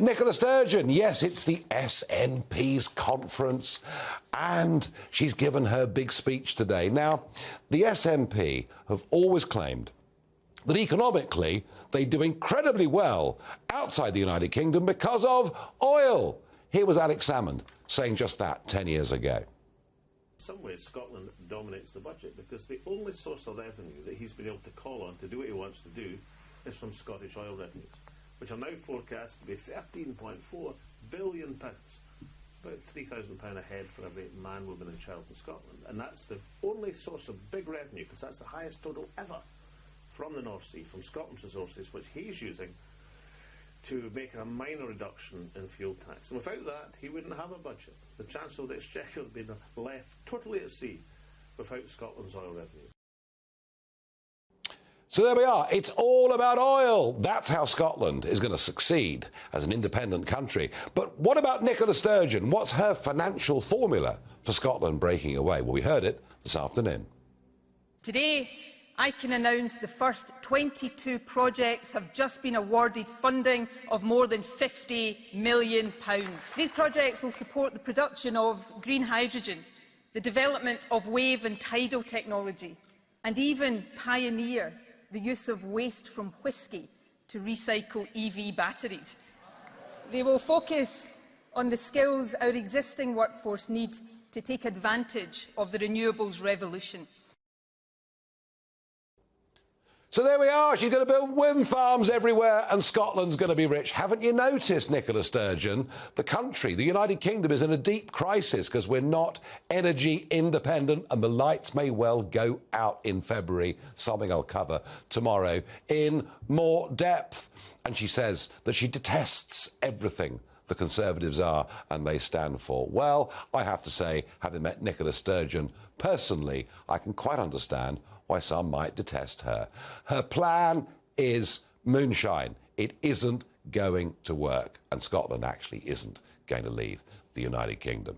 Nicola Sturgeon, yes, it's the SNP's conference, and she's given her big speech today. Now, the SNP have always claimed that economically they do incredibly well outside the United Kingdom because of oil. Here was Alex Salmond saying just that 10 years ago. In some ways, Scotland dominates the budget because the only source of revenue that he's been able to call on to do what he wants to do is from Scottish oil revenues, which are now forecast to be £13.4 billion, about £3,000 a head for every man, woman and child in Scotland. And that's the only source of big revenue, because that's the highest total ever from the North Sea, from Scotland's resources, which he's using to make a minor reduction in fuel tax. And without that, he wouldn't have a budget. The Chancellor of the Exchequer would be left totally at sea without Scotland's oil revenues. So there we are. It's all about oil. That's how Scotland is going to succeed as an independent country. But what about Nicola Sturgeon? What's her financial formula for Scotland breaking away? Well, we heard it this afternoon. Today, I can announce the first 22 projects have just been awarded funding of more than £50 million. These projects will support the production of green hydrogen, the development of wave and tidal technology, and even pioneer the use of waste from whisky to recycle EV batteries. They will focus on the skills our existing workforce need to take advantage of the renewables revolution. So there we are. She's going to build wind farms everywhere and Scotland's going to be rich. Haven't you noticed, Nicola Sturgeon? The country, the United Kingdom, is in a deep crisis because we're not energy independent and the lights may well go out in February, something I'll cover tomorrow in more depth. And she says that she detests everything the Conservatives are and they stand for. Well, I have to say, having met Nicola Sturgeon personally, I can quite understand why some might detest her. Her plan is moonshine. It isn't going to work, and Scotland actually isn't going to leave the United Kingdom.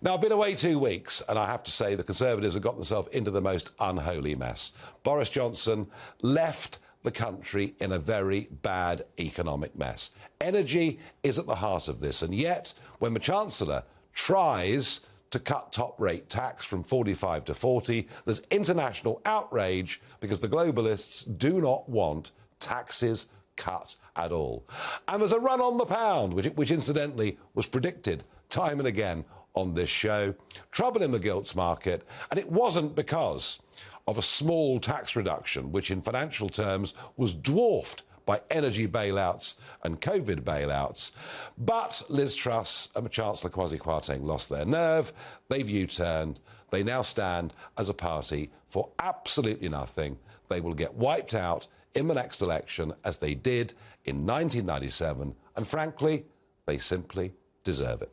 Now, I've been away 2 weeks, and I have to say the Conservatives have got themselves into the most unholy mess. Boris Johnson left the country in a very bad economic mess. Energy is at the heart of this, and yet when the Chancellor tries to cut top-rate tax from 45 to 40, there's international outrage because the globalists do not want taxes cut at all. And there's a run on the pound, which incidentally was predicted time and again on this show. Trouble in the gilts market, and it wasn't because of a small tax reduction, which in financial terms was dwarfed by energy bailouts and COVID bailouts. But Liz Truss and Chancellor Kwasi Kwarteng lost their nerve. They've U-turned. They now stand as a party for absolutely nothing. They will get wiped out in the next election as they did in 1997. And frankly, they simply deserve it.